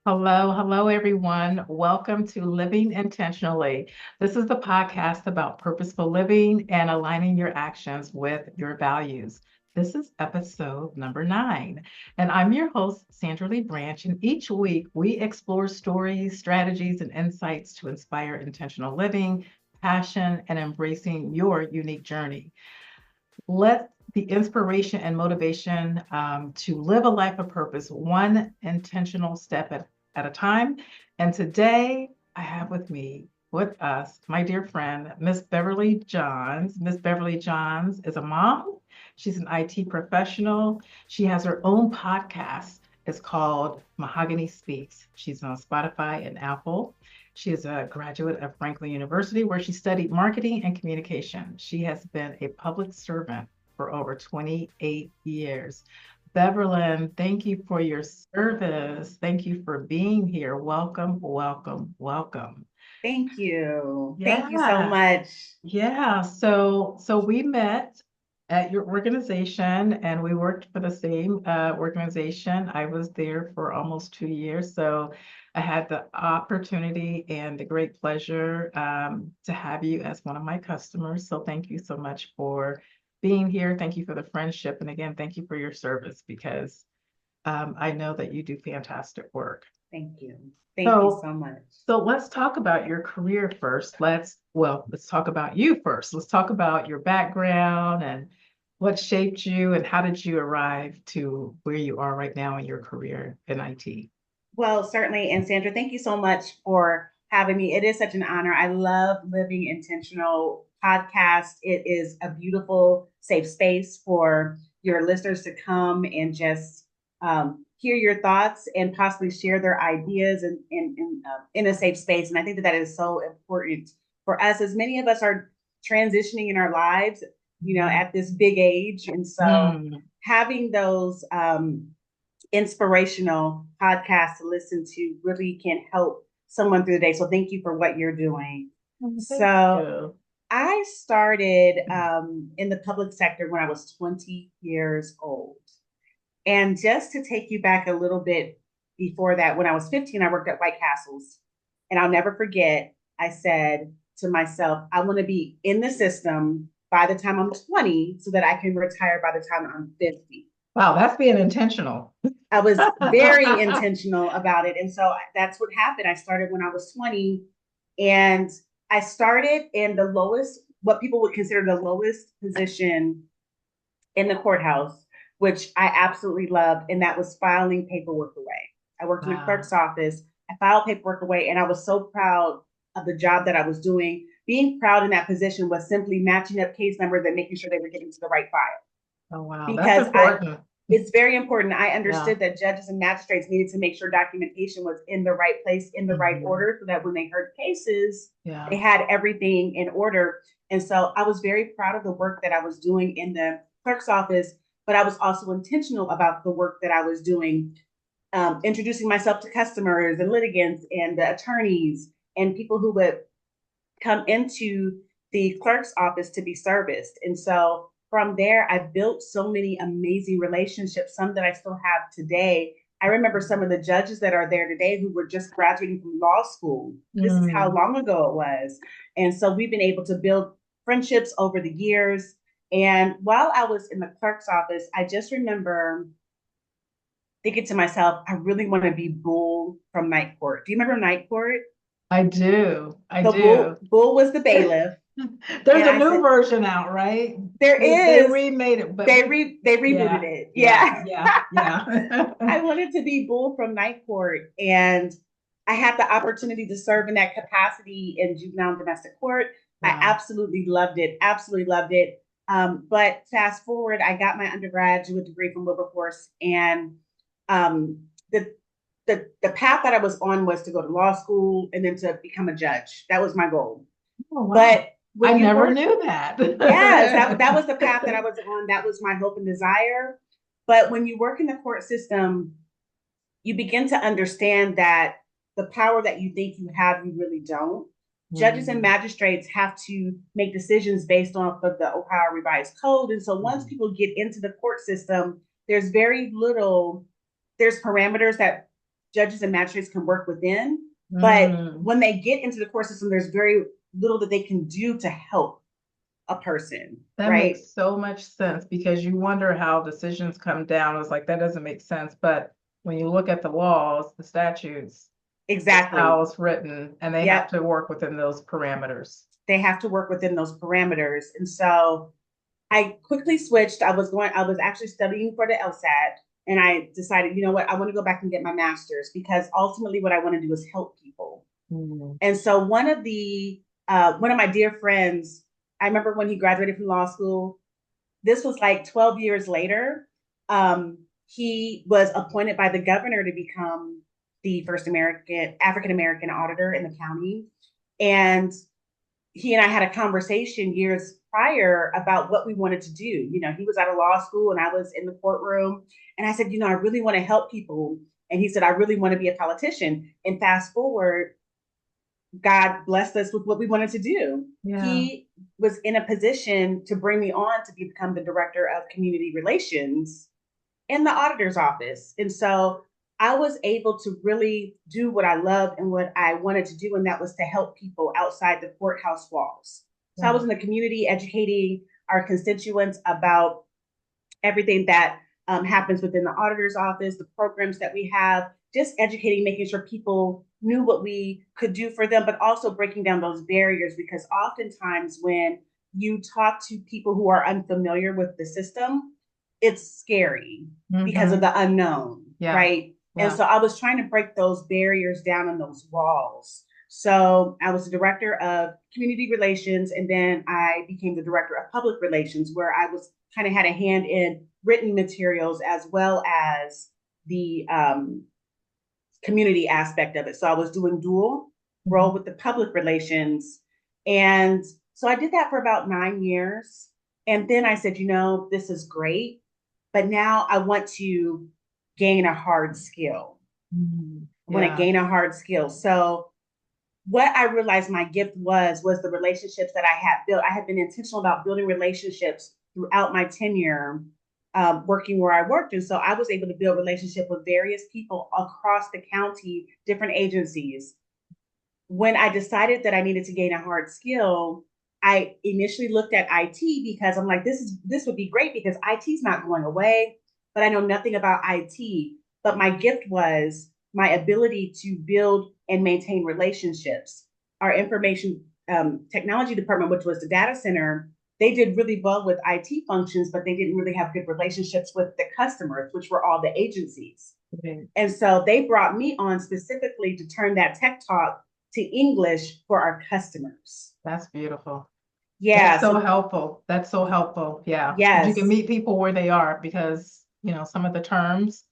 Hello, everyone. Welcome to Living Intentionally. This is the podcast about purposeful living and aligning your actions with your values. This is episode number 9, and I'm your host, Sandra Lee Branch. And each week we explore stories, strategies, and insights to inspire intentional living, passion, and embracing your unique journey. Let the inspiration and motivation to live a life of purpose, one intentional step at a time. And today I have with us, my dear friend, Miss Beverly Johns. Miss Beverly Johns is a mom. She's an IT professional. She has her own podcast. It's called Mahogany Speaks. She's on Spotify and Apple. She is a graduate of Franklin University, where she studied marketing and communication. She has been a public servant for over 28 years. Beverlyn, thank you for your service. Thank you for being here. Welcome, welcome, welcome. Thank you. Thank you so Yeah, much. yeah. So we met at your organization and we worked for the same organization. I was there for almost 2 years. So I had the opportunity and the great pleasure to have you as one of my customers. So thank you so much for being here. Thank you for the friendship. And again, thank you for your service because I know that you do fantastic work. Thank you. Thank you So so much. so let's talk about your career first. Let's talk about you first. Let's talk about your background and what shaped you and how did you arrive to where you are right now in your career in IT? Well, certainly. And Sandra, thank you so much for having me. It is such an honor. I love Living Intentional podcast. It is a beautiful, safe space for your listeners to come and just hear your thoughts and possibly share their ideas in a safe space. And I think that that is so important for us, as many of us are transitioning in our lives, at this big age. And so Mm. having those inspirational podcast to listen to really can help someone through the day. So thank you for what you're doing. Thank So you. I started in the public sector when I was 20 years old. And just to take you back a little bit before that, when I was 15, I worked at White Castles. And I'll never forget, I said to myself, I want to be in the system by the time I'm 20 so that I can retire by the time I'm 50. Wow, that's being intentional. I was very intentional about it. And so that's what happened. I started when I was 20 and I started in the lowest, what people would consider the lowest position in the courthouse, which I absolutely loved. And that was filing paperwork away. I worked in the Wow. clerk's office. I filed paperwork away and I was so proud of the job that I was doing. Being proud in that position was simply matching up case numbers and making sure they were getting to the right file Oh, wow. That's because I important. it's very important. I Yeah. understood that judges and magistrates needed to make sure documentation was in the right place, in the right Mhm. order, so that when they heard cases, they Yeah. had everything in order. And so I was very proud of the work that I was doing in the clerk's office, but I was also intentional about the work that I was doing, introducing myself to customers and litigants and the attorneys and people who would come into the clerk's office to be serviced. And so from there, I built so many amazing relationships, some that I still have today. I remember some of the judges that are there today who were just graduating from law school. This is how Mm. long ago it was. And so we've been able to build friendships over the years. And while I was in the clerk's office, I just remember thinking to myself, I really want to be Bull from Night Court. Do you remember Night Court? I do. I So do. Bull was the bailiff. There's And a I new said, version out, right? there They is. remade it, but They rebooted yeah, it. yeah, Yeah. yeah, yeah. I wanted to be Bull from Night Court. And I had the opportunity to serve in that capacity in juvenile and domestic court. I Wow. absolutely loved it. Absolutely loved it. But fast forward, I got my undergraduate degree from Wilberforce, and um, the the path that I was on was to go to law school and then to become a judge. That was my goal. Oh, wow. But I when you never work, knew that. yes, that was the path that I was on. That was my hope and desire. But when you work in the court system, you begin to understand that the power that you think you have, you really don't. Judges and Mm, magistrates have to make decisions based off of the Ohio Revised Code. And so once mhm, people get into the court system, there's very little, there's parameters that judges and magistrates can work within. But Mm. when they get into the court system, there's very little that they can do to help a person, That right? makes so much sense because you wonder how decisions come down. It's like that doesn't make sense. But when you look at the laws, the statutes, it's how Exactly. it's written, and they have Yep. to work within those parameters. They have to work within those parameters. And so I quickly switched. I was actually studying for the LSAT, and I decided, you know what, I want to go back and get my master's because ultimately what I want to do is help people. Mm. And so one of my dear friends, I remember when he graduated from law school, this was like 12 years later. He was appointed by the governor to become the first African American auditor in the county. And he and I had a conversation years prior about what we wanted to do. You know, he was out of law school and I was in the courtroom. And I said, you know, I really want to help people. And he said, I really want to be a politician. And fast forward, God blessed us with what we wanted to do. Yeah. He was in a position to bring me on to become the director of community relations in the auditor's office. And so I was able to really do what I loved and what I wanted to do, and that was to help people outside the courthouse walls. So I was Yeah. in the community educating our constituents about everything that happens within the auditor's office, the programs that we have, just educating, making sure people knew what we could do for them, but also breaking down those barriers because oftentimes when you talk to people who are unfamiliar with the system, it's scary because of Mm-hmm. the unknown, Yeah. right? And Yeah. so I was trying to break those barriers down and those walls. So I was the director of community relations, and then I became the director of public relations, where I was kind of had a hand in written materials as well as the community aspect of it. So I was doing dual role Mhm. with the public relations. And so I did that for about 9 years. And then I said, you know, this is great, but now I want to gain a hard skill. Mhm. I want to Yeah. gain a hard skill. So what I realized my gift was the relationships that I had built. I had been intentional about building relationships throughout my tenure working where I worked. And so I was able to build relationship with various people across the county, different agencies. When I decided that I needed to gain a hard skill, I initially looked at IT because I'm like, this would be great because IT is not going away, but I know nothing about IT. But my gift was my ability to build and maintain relationships. Our information technology department, which was the data center, they did really well with IT functions, but they didn't really have good relationships with the customers, which were all the agencies. Okay. And so they brought me on specifically to turn that tech talk to English for our customers. That's beautiful. That's Yeah. so So, helpful. That's so helpful. Yeah. Because you can yes, meet people where they are because, some of the terms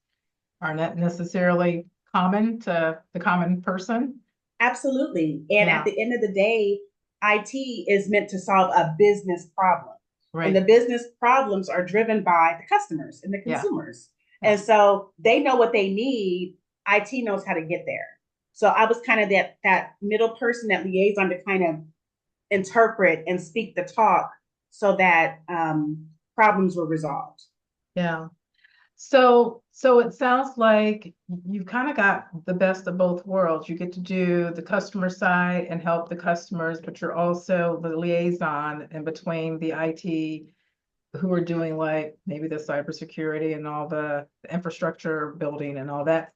are not necessarily common to the common person. absolutely. And at Yeah. the end of the day, IT is meant to solve a business problem. And the Right. business problems are driven by the customers and the Yeah. consumers. Yeah. And so they know what they need. IT knows how to get there. So I was kind of that middle person, that liaison to kind of interpret and speak the talk so that problems were resolved. Yeah. So it sounds like you've kind of got the best of both worlds. You get to do the customer side and help the customers, but you're also the liaison in between the IT who are doing like maybe the cybersecurity and all the infrastructure building and all that,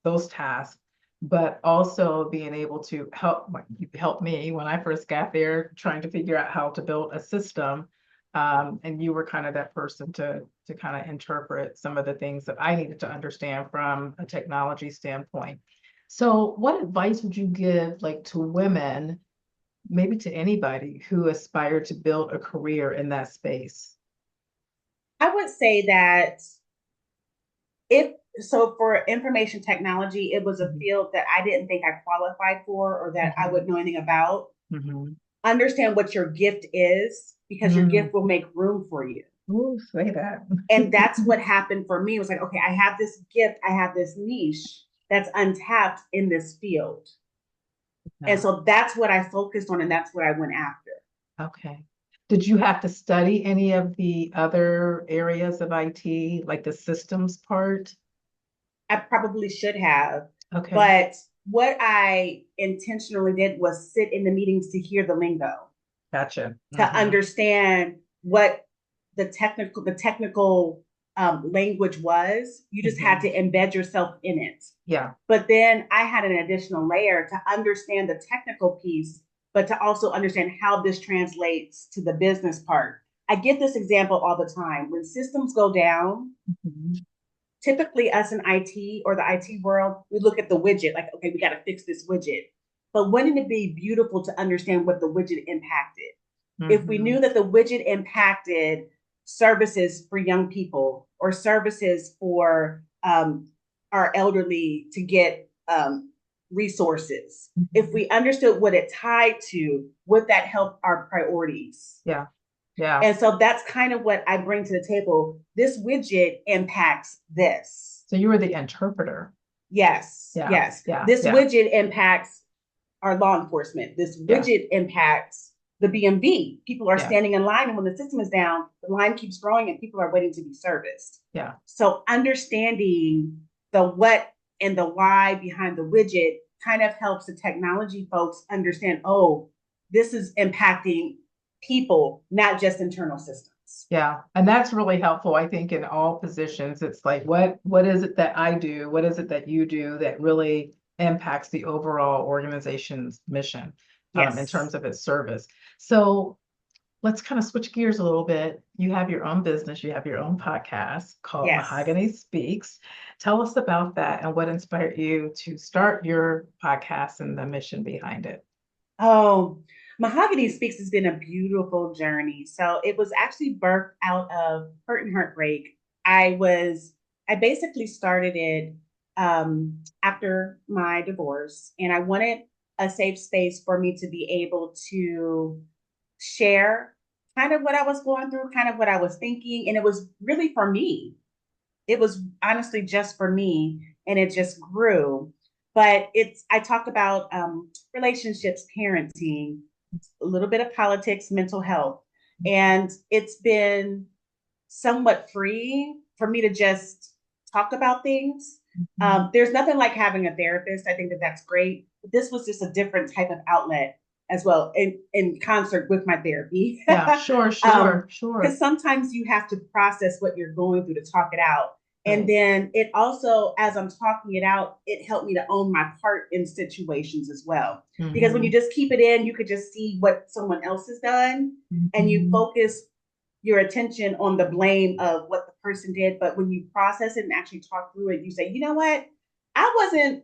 those tasks, but also being able to help, like you helped me when I first got there, trying to figure out how to build a system. And you were kind of that person to kind of interpret some of the things that I needed to understand from a technology standpoint. So what advice would you give like to women, maybe to anybody who aspired to build a career in that space? I would say that if so, for information technology, it was a Mhm. field that I didn't think I qualified for or that I Mhm. would know anything about. Mhm. Understand what your gift is because your Mm. gift will make room for you. Ooh, say that. And that's what happened for me. It was like, okay, I have this gift, I have this niche that's untapped in this field. And Yeah. so that's what I focused on and that's what I went after. Okay. Did you have to study any of the other areas of IT, like the systems part? I probably should have. Okay. But what I intentionally did was sit in the meetings to hear the lingo, Gotcha. to understand what the technical language was. You just had to embed yourself in it. Yeah. But then I had an additional layer to understand the technical piece, but to also understand how this translates to the business part. I give this example all the time. When systems go down, typically us in IT or the IT world, we look at the widget like, okay, we got to fix this widget. But wouldn't it be beautiful to understand what the widget impacted? If we knew that the widget impacted services for young people or services for our elderly to get resources, if we understood what it tied to, would that help our priorities? Yeah. Yeah. And so that's kind of what I bring to the table. This widget impacts this. So you were the interpreter. Yes. Yeah. Yes. Yeah. This yeah. widget impacts our law enforcement. This widget impacts the BMV. People are standing in line, and when the system is down, the line keeps growing and people are waiting to be serviced. Yeah. So understanding the what and the why behind the widget kind of helps the technology folks understand, oh, this is impacting people, not just internal systems. Yeah. And that's really helpful, I think, in all positions. It's like, what is it that I do? What is it that you do that really impacts the overall organization's mission in terms of its service? So let's kind of switch gears a little bit. You have your own business, you have your own podcast called Mahogany Speaks. Tell us about that and what inspired you to start your podcast and the mission behind it. Oh, Mahogany Speaks has been a beautiful journey. So it was actually birthed out of hurt and heartbreak. I basically started it after my divorce, and I wanted a safe space for me to be able to share kind of what I was going through, kind of what I was thinking. And it was really for me. It was honestly just for me, and it just grew. But I talk about relationships, parenting, a little bit of politics, mental health. And it's been somewhat free for me to just talk about things. There's nothing like having a therapist. I think that that's great. But this was just a different type of outlet as well, in concert with my therapy. Yeah, sure. Because sometimes you have to process what you're going through to talk it out. And then it also, as I'm talking it out, it helped me to own my part in situations as well. Because when you just keep it in, you could just see what someone else has done, and you focus your attention on the blame of what the person did. But when you process it and actually talk through it, you say, you know what? I wasn't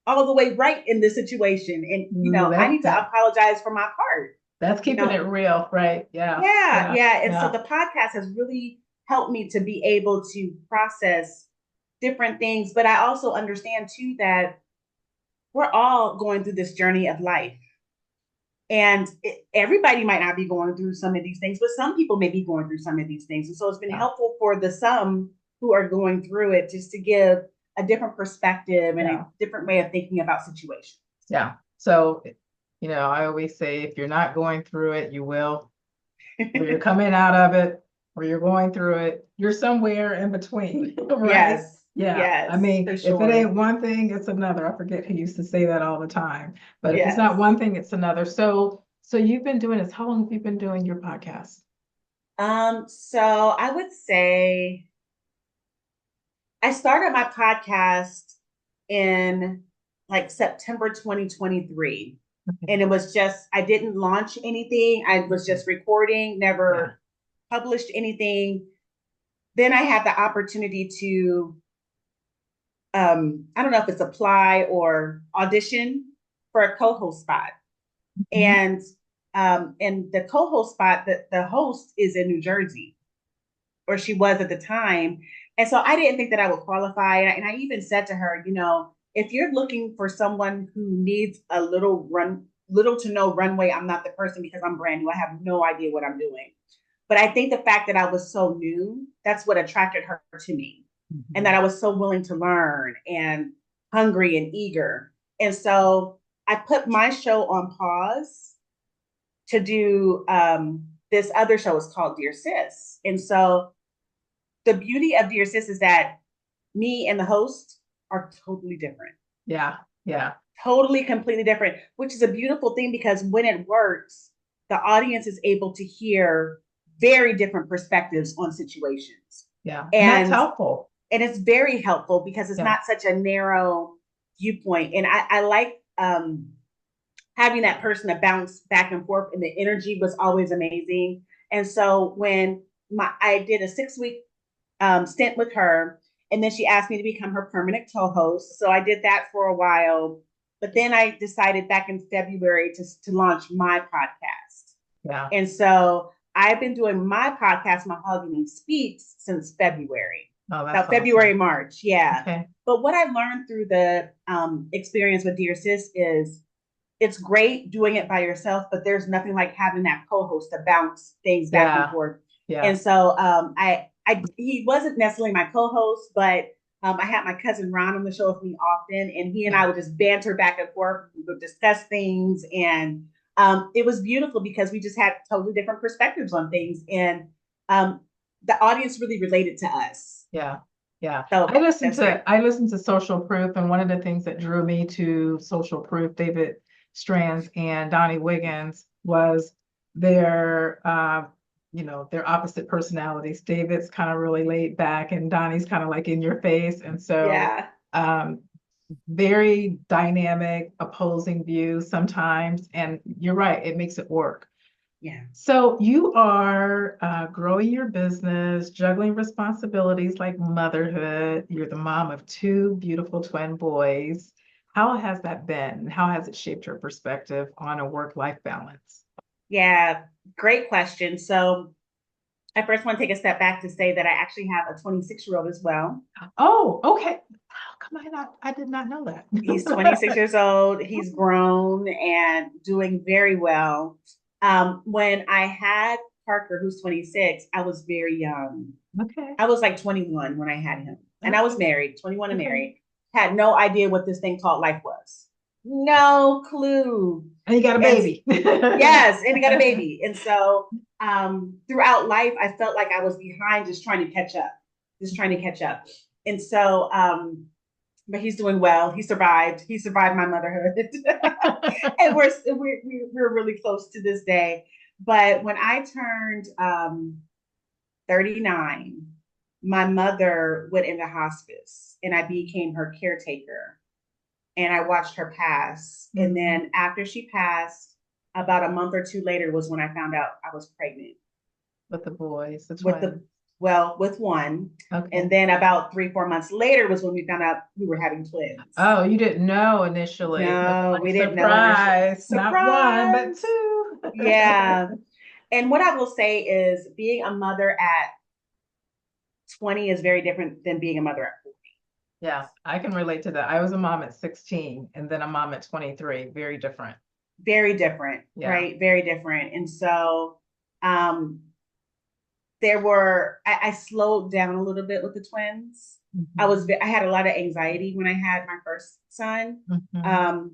all the way right in this situation. And, I need to apologize for my part. That's keeping it real, right? Yeah. And so the podcast has really helped me to be able to process different things. But I also understand too that we're all going through this journey of life. And everybody might not be going through some of these things, but some people may be going through some of these things. And so it's been helpful for the some who are going through it, just to give a different perspective and a different way of thinking about situations. Yeah. So, I always say, if you're not going through it, you will. Or you're coming out of it, or you're going through it. You're somewhere in between, right? Yes. Yeah. Yes, I mean, for if sure. it ain't one thing, it's another. I forget who used to say that all the time. But if it's not one thing, it's another. So you've been doing this. How long have you been doing your podcast? So I would say I started my podcast in like September 2023. And it was just, I didn't launch anything. I was just recording, never published anything. Then I had the opportunity to, I don't know if it's apply or audition for a co-host spot. And the co-host spot, the host is in New Jersey, or she was at the time. And so I didn't think that I would qualify. And I even said to her, if you're looking for someone who needs a little to no runway, I'm not the person, because I'm brand new. I have no idea what I'm doing. But I think the fact that I was so new, that's what attracted her to me. And that I was so willing to learn and hungry and eager. And so I put my show on pause to do this other show. Is called Dear Sis. And so the beauty of Dear Sis is that me and the host are totally different. Yeah. Yeah. Totally, completely different, which is a beautiful thing because when it works, the audience is able to hear very different perspectives on situations. Yeah. And that's And helpful. it's very helpful because it's Yeah. not such a narrow viewpoint. And I like having that person to bounce back and forth, and the energy was always amazing. And so when I did a 6 week stint with her, and then she asked me to become her permanent co-host. So I did that for a while, but then I decided back in February to launch my podcast. Yeah. And so I've been doing my podcast, Mahogany Speaks, since February. Oh, that's About awesome. February, March. Yeah. Okay. But what I learned through the experience with Dear Sis is it's great doing it by yourself, but there's nothing like having that co-host to bounce things back and Yeah. forth. Yeah. And so he wasn't necessarily my co-host, but I had my cousin Ron on the show with me often, and he and I would just banter back and forth. We would discuss things, and it was beautiful because we just had totally different perspectives on things, and the audience really related to us. Yeah. Yeah. So I listened to Social Proof, and one of the things that drew me to Social Proof, David Strands and Donnie Wiggins, was their their opposite personalities. David's kind of really laid back and Donnie's kind of like in your face. And so yeah, very dynamic, opposing views sometimes. And you're right, it makes it work. yeah. So you are growing your business, juggling responsibilities like motherhood. You're the mom of two beautiful twin boys. How has that been? How has it shaped your perspective on a work-life balance? Yeah, great question. So I first want to take a step back to say that I actually have a 26-year-old as well. Oh, okay. How come I did not know that? He's 26 years old. He's grown and doing very well. When I had Parker, who's 26, I was very young. Okay. I was like 21 when I had him. And I was married, 21 and Okay. married. Had no idea what this thing called life was. No clue. And you got a baby. Yes, and he got a baby. And so throughout life, I felt like I was behind, just trying to catch up, just trying to catch up. And so, but he's doing well. He survived. He survived my motherhood, and we're really close to this day. But when I turned 39, my mother went into hospice, and I became her caretaker. And I watched her pass. Mm-hmm. And then after she passed, about a month or two later was when I found out I was pregnant. With the boys, the twins. With one. Okay. And then about 3-4 months later was when we found out we were having twins. Oh, you didn't know initially. No, we didn't know initially. Surprise. Not one, but two. Yeah. And what I will say is being a mother at 20 is very different than being a mother at 40. Yeah, I can relate to that. I was a mom at 16 and then a mom at 23. Very different. Very different, yeah. Right? Very different. And so I slowed down a little bit with the twins. Mm-hmm. I had a lot of anxiety when I had my first son, mm-hmm.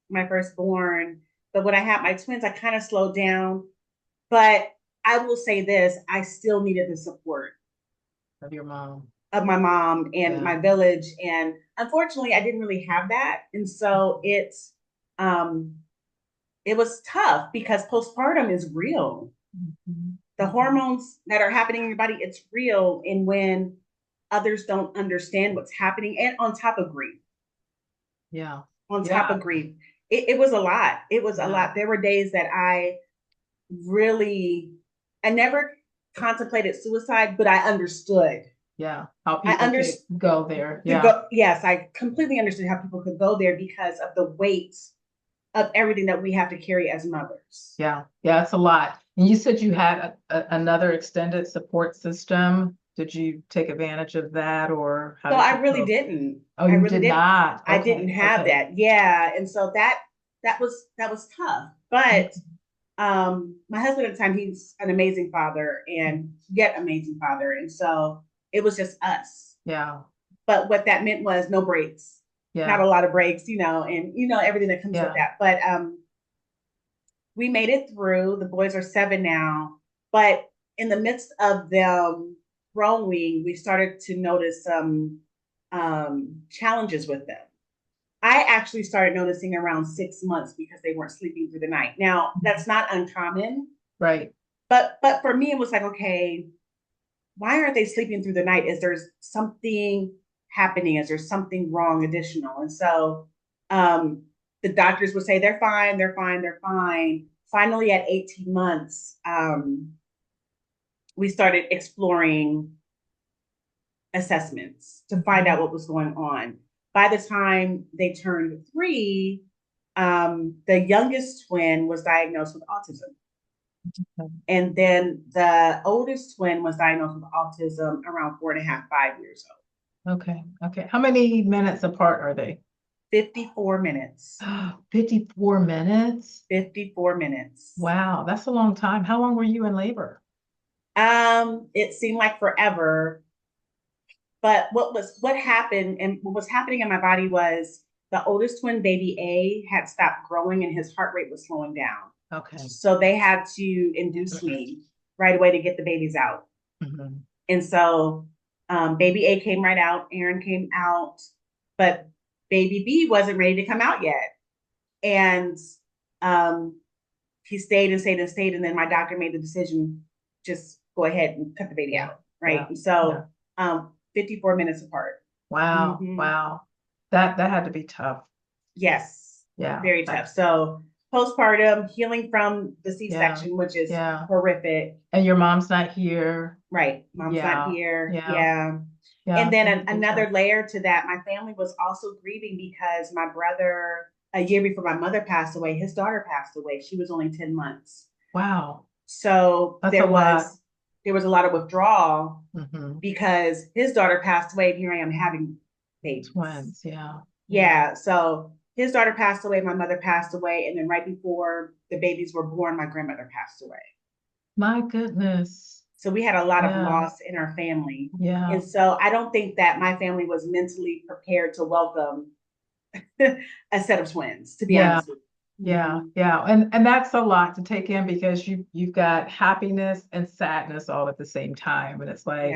My firstborn. But when I had my twins, I kind of slowed down. But I will say this, I still needed the support of your mom. Of my mom and my village. And unfortunately, I didn't really have that. And so it was tough because postpartum is real. Mm-hmm. The hormones that are happening in your body, it's real. And when others don't understand what's happening, and on top of grief. Yeah. On top of grief. It was a lot. It was a lot. There were days that I never contemplated suicide, but I understood. Yeah. How people could go there. Yeah. Yes, I completely understood how people could go there because of the weight of everything that we have to carry as mothers. Yeah. Yeah, it's a lot. And you said you had another extended support system. Did you take advantage of that, or how? So I really didn't. Oh, you really did not. Okay. I didn't have that. Yeah, and so that was tough. But my husband at the time, he's an amazing father and yet amazing father, and so it was just us. Yeah. But what that meant was no breaks. Yeah. Not a lot of breaks, and everything that comes with that. But we made it through. The boys are 7 now, but in the midst of them growing, we started to notice some challenges with them. I actually started noticing around 6 months because they weren't sleeping through the night. Now, that's not uncommon, Right. but for me, it was like, okay, why aren't they sleeping through the night? Is there something happening? Is there something wrong additional? And so um, the doctors would say, they're fine, they're fine, they're fine. Finally, at 18 months, we started exploring assessments to find out what was going on. By the time they turned 3, the youngest twin was diagnosed with autism. And then the oldest twin was diagnosed with autism around 4.5, 5 years old. Okay. Okay. How many minutes apart are they? 54 minutes. 54 minutes? 54 minutes. Wow, that's a long time. How long were you in labor? It seemed like forever. But what happened and what was happening in my body was the oldest twin, baby A, had stopped growing and his heart rate was slowing down. Okay. So they had to induce me right away to get the babies out. Mm-hmm. And so baby A came right out, Aaron came out, but baby B wasn't ready to come out yet. And he stayed and stayed and stayed. And then my doctor made the decision, just go ahead and cut the baby out. Right. Yeah. And so 54 minutes apart. Wow. Mm-hmm. Wow. That had to be tough. Yes. Yeah. Very tough. So postpartum, healing from the C-section, which is horrific. And your mom's not here. Right. Mom's not here. Yeah. And then another layer to that, my family was also grieving because my brother, a year before my mother passed away, his daughter passed away. She was only 10 months. Wow. So there was a lot of withdrawal because his daughter passed away and here I am having babies. Twins, yeah. Yeah. So his daughter passed away, my mother passed away, and then right before the babies were born, my grandmother passed away. My goodness. So we had a lot of loss in our family. Yeah. And so I don't think that my family was mentally prepared to welcome a set of twins, to be honest with you. Yeah, yeah. And that's a lot to take in because you've got happiness and sadness all at the same time. And it's like,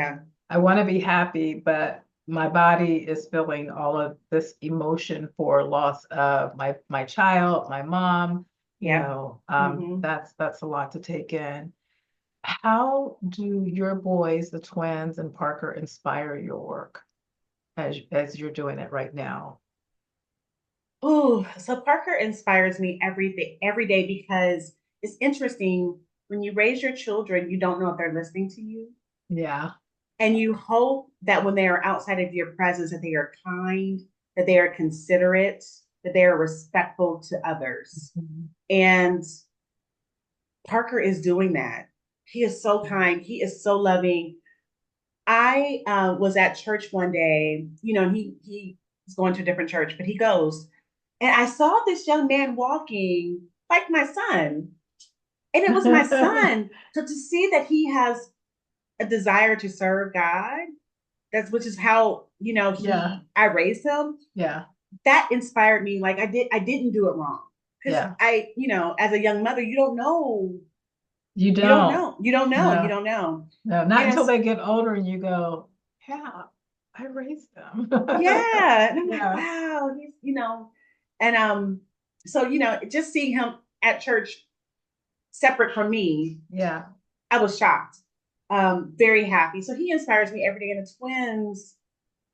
I want to be happy, but my body is feeling all of this emotion for loss of my child, my mom, you know, that's a lot to take in. How do your boys, the twins and Parker, inspire your work as you're doing it right now? Oh, so Parker inspires me every day because it's interesting. When you raise your children, you don't know if they're listening to you. Yeah. And you hope that when they are outside of your presence, that they are kind, that they are considerate, that they are respectful to others. And Parker is doing that. He is so kind. He is so loving. I was at church one day, you know, he was going to a different church, but he goes, and I saw this young man walking like my son. And it was my son. So to see that he has a desire to serve God, which is how, you know, I raised him. Yeah. That inspired me. Like I didn't do it wrong. Because you know, as a young mother, you don't know. You don't know. No, not until they get older and you go, yeah, I raised them. Yeah. And I'm like, wow, he's, you know, and so, you know, just seeing him at church separate from me, I was shocked. Very happy. So he inspires me every day. And the twins,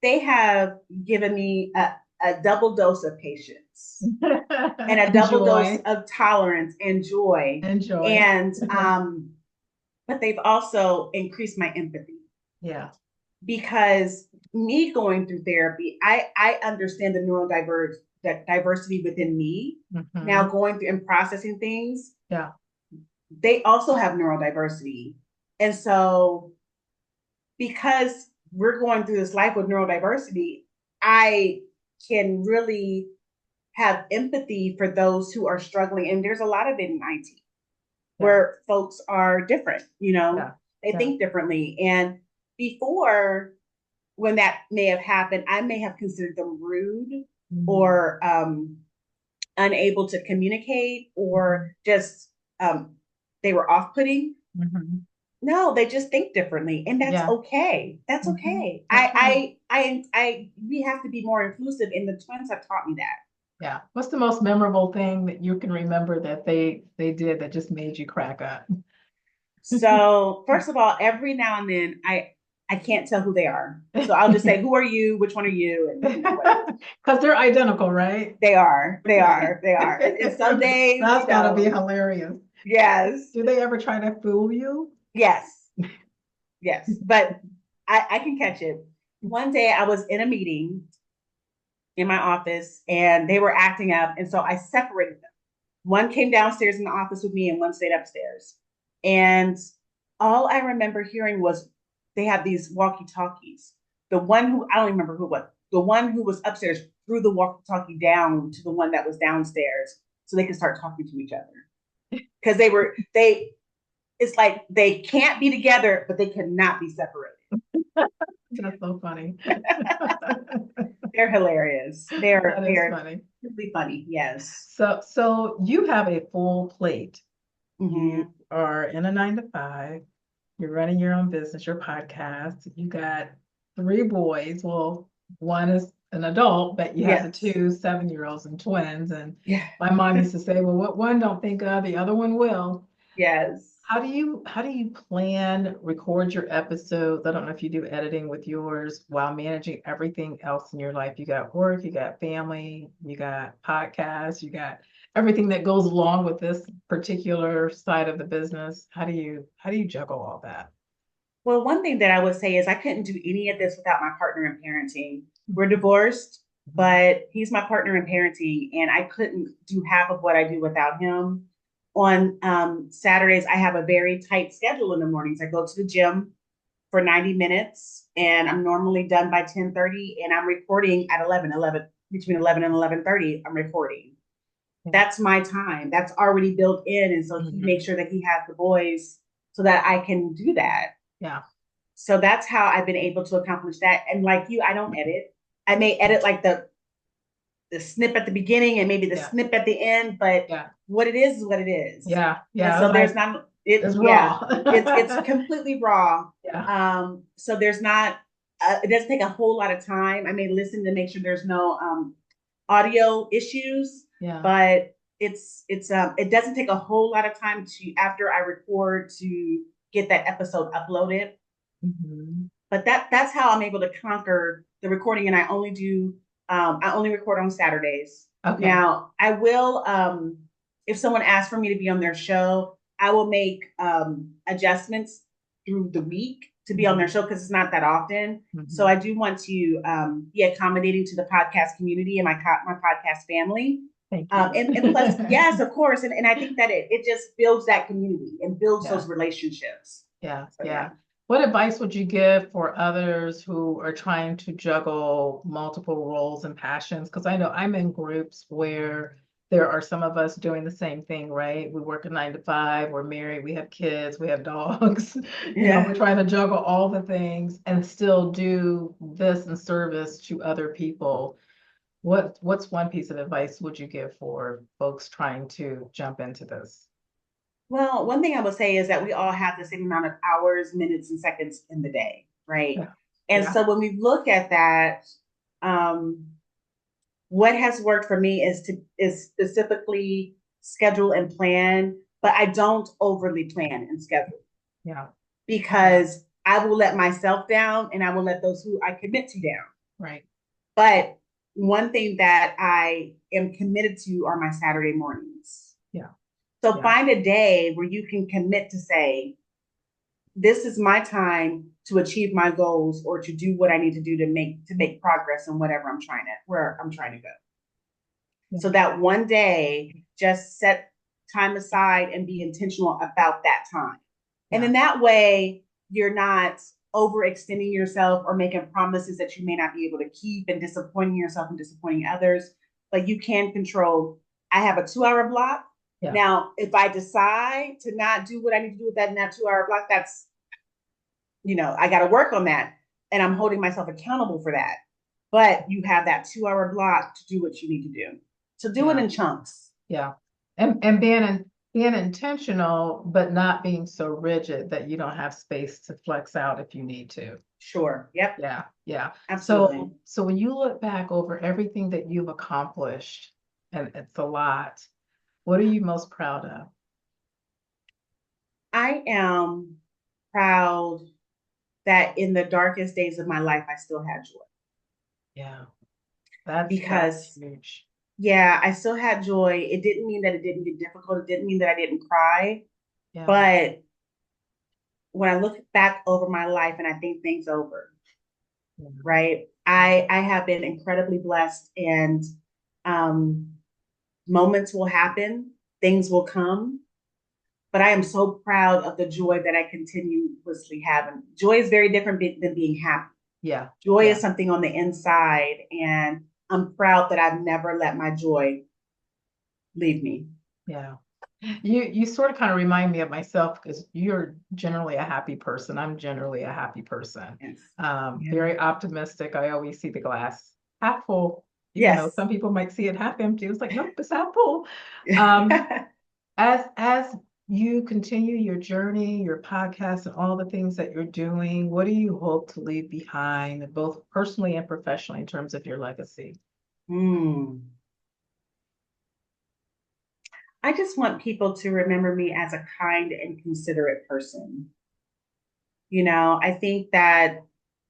they have given me a double dose of patience and a double dose of tolerance and joy. And but they've also increased my empathy. Yeah. Because me going through therapy, I understand the diversity within me. Now going through and processing things. Yeah. They also have neurodiversity. And so because we're going through this life with neurodiversity, I can really have empathy for those who are struggling. And there's a lot of it in IT where folks are different, you know, they think differently. And before, when that may have happened, I may have considered them rude or unable to communicate or just they were off-putting. No, they just think differently, and that's Yeah. okay. That's okay. That's right. We have to be more inclusive, and the twins have taught me that. Yeah. What's the most memorable thing that you can remember that they did that just made you crack up? So, first of all, every now and then, I can't tell who they are. So I'll just say, "Who are you? Which one are you?" And whatever. Because they're identical, right? They are. They Okay. are. They are. And some days, That's gotta be hilarious. yes, Do they ever try to fool you? yes, yes. But I can catch it. One day, I was in a meeting in my office, and they were acting up, and so I separated them. One came downstairs in the office with me, and one stayed upstairs. And all I remember hearing was they had these walkie talkies. The one who, I don't remember who, what, the one who was upstairs threw the walkie talkie down to the one that was downstairs so they could start talking to each other. Because it's like they can't be together, but they cannot be separated. That's so funny. They're hilarious. They're That is they're funny. really funny. Yes. So you have a full plate. You Mm-hmm. are in a 9 to 5. You're running your own business, your podcast. You got 3 boys. Well, one is an adult, but you have the Yes. 2 7-year-olds and twins. And Yeah. my mom used to say, well, what one don't think of, the other one will. Yes. How do you plan, record your episodes? I don't know if you do editing with yours while managing everything else in your life. You got work, you got family, you got podcasts, you got everything that goes along with this particular side of the business. How do you juggle all that? Well, one thing that I would say is I couldn't do any of this without my partner in parenting. We're divorced, Mhm. but he's my partner in parenting, and I couldn't do half of what I do without him. On Saturdays, I have a very tight schedule in the mornings. I go to the gym for 90 minutes, and I'm normally done by 10:30, and I'm recording at 11, between 11 and 11:30, I'm recording. Yeah. That's my time. That's already built in, and so he Mhm. makes sure that he has the boys so that I can do that. Yeah. So that's how I've been able to accomplish that. And like you, I don't edit. I may edit like the snip at the beginning and maybe the Yeah. snip at the end, but Yeah. what it is what it is. Yeah. And Yeah. so there's Like not it. it's Yeah, raw. it's completely raw. Yeah. So there's not. It doesn't take a whole lot of time. I may listen to make sure there's no audio issues, Yeah. but it doesn't take a whole lot of time to after I record to get that episode uploaded. Mhm. But that's how I'm able to conquer the recording. And I only record on Saturdays. Okay. Now I will if someone asks for me to be on their show, I will make adjustments through the week to be on their Mhm. show because it's not that often. So Mhm. I do want to be accommodating to the podcast community and my podcast family. Thank you. And plus, yes, of course. And I think that it just builds that community and builds Yeah. those relationships. Yeah, So yeah. yeah. What advice would you give for others who are trying to juggle multiple roles and passions? Because I know I'm in groups where there are some of us doing the same thing, right? We work a 9 to 5, we're married, we have kids, we have dogs. We're Yeah. trying to juggle all the things and still do this in service to other people. What's one piece of advice would you give for folks trying to jump into this? Well, one thing I would say is that we all have the same amount of hours, minutes, and seconds in the day, right? Yeah, And yeah, so when we look at that, um, what has worked for me is specifically schedule and plan, but I don't overly plan and schedule yeah, yeah, because I will let myself down and I will let those who I commit to down. right. But one thing that I am committed to are my Saturday mornings. Yeah, So yeah. find a day where you can commit to say, this is my time to achieve my goals or to do what I need to do to make progress in whatever where I'm trying to go. Yeah. So that one day, just set time aside and be intentional about that time. And Yeah. in that way, you're not overextending yourself or making promises that you may not be able to keep and disappointing yourself and disappointing others. But you can control. I have a 2 hour block. Yeah. Now, if I decide to not do what I need to do with that in that 2 hour block, I got to work on that. And I'm holding myself accountable for that. But you have that 2 hour block to do what you need to do. So do it Yeah. in chunks. Yeah. And being being intentional, but not being so rigid that you don't have space to flex out if you need to. Sure. Yep. Yeah, yeah. Absolutely. So when you look back over everything that you've accomplished, and it's a lot, what are you most proud of? I am proud that in the darkest days of my life, I still had joy Yeah, that's because, huge. yeah, I still had joy. It didn't mean that it didn't get difficult. It didn't mean that I didn't cry. Yeah, But when I look back over my life and I think things over, yeah, right, I have been incredibly blessed, and um, moments will happen, things will come. But I am so proud of the joy that I continuously have. And joy is very different than being happy. yeah, Joy is yeah, something on the inside, and I'm proud that I've never let my joy leave me. yeah. You sort of kind of remind me of myself because you're generally a happy person. I'm generally a happy person. Yes. Yeah. Very optimistic. I always see the glass half full, even though Yes. some people might see it half empty. It's like, nope, it's half full. Um, as you continue your journey, your podcast, and all the things that you're doing, what do you hope to leave behind, both personally and professionally, in terms of your legacy? Hmm. I just want people to remember me as a kind and considerate person. I think that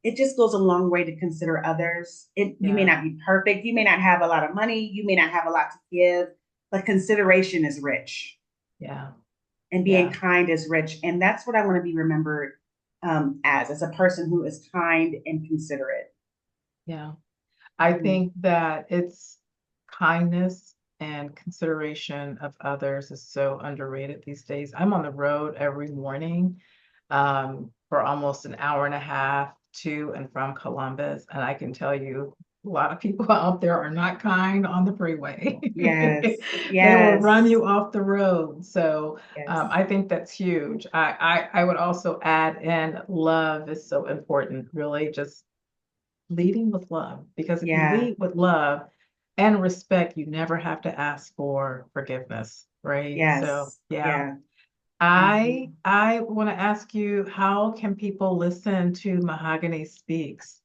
it just goes a long way to consider others. You may Yeah, not be perfect, you may not have a lot of money, you may not have a lot to give, but consideration is rich, yeah, and being yeah, kind is rich. And that's what I want to be remembered as a person who is kind and considerate. yeah. I Mhm. think that it's kindness and consideration of others is so underrated these days. I'm on the road every morning for almost an hour and a half to and from Columbus, and I can tell you a lot of people out there are not kind on the freeway. Yes, They will run yes, you off the road. So yes, I think that's huge. I would also add in love is so important, really, just leading with love. Because if you yeah, lead with love and respect, you never have to ask for forgiveness, right? So yes, yeah. yeah. I Mhm. I want to ask you, how can people listen to Mahogany Speaks?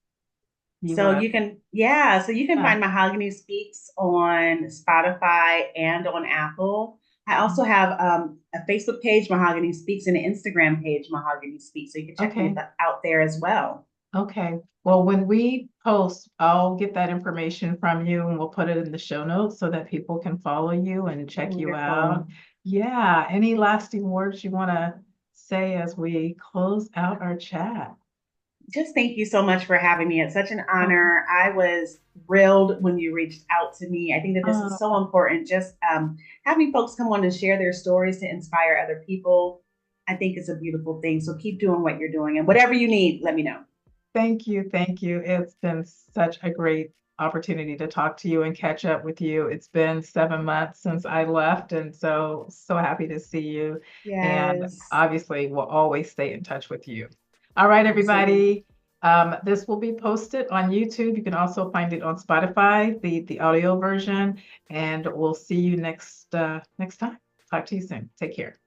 You So want you can, yeah, so you can to, find Mahogany Speaks on Spotify and on Apple. I also have a Facebook page, Mahogany Speaks, and an Instagram page, Mahogany Speaks. So you can check me okay, out there as well. okay. Well, when we post, I'll get that information from you and we'll put it in the show notes so that people can follow you and check you out. Wonderful. Yeah. Any lasting words you want to say as we close out our chat? Just thank you so much for having me. It's such an Oh, honor. I was thrilled when you reached out to me. I think that this is so oh, important. Just having folks come on and share their stories to inspire other people, I think it's a beautiful thing. So keep doing what you're doing, and whatever you need, let me know. thank you. Thank you. It's been such a great opportunity to talk to you and catch up with you. It's been 7 months since I left, and so happy to see you. And Yes, obviously, we'll always stay in touch with you. All right, absolutely. everybody. This will be posted on YouTube. You can also find it on Spotify, the audio version, and we'll see you next time. Talk to you soon. Take care.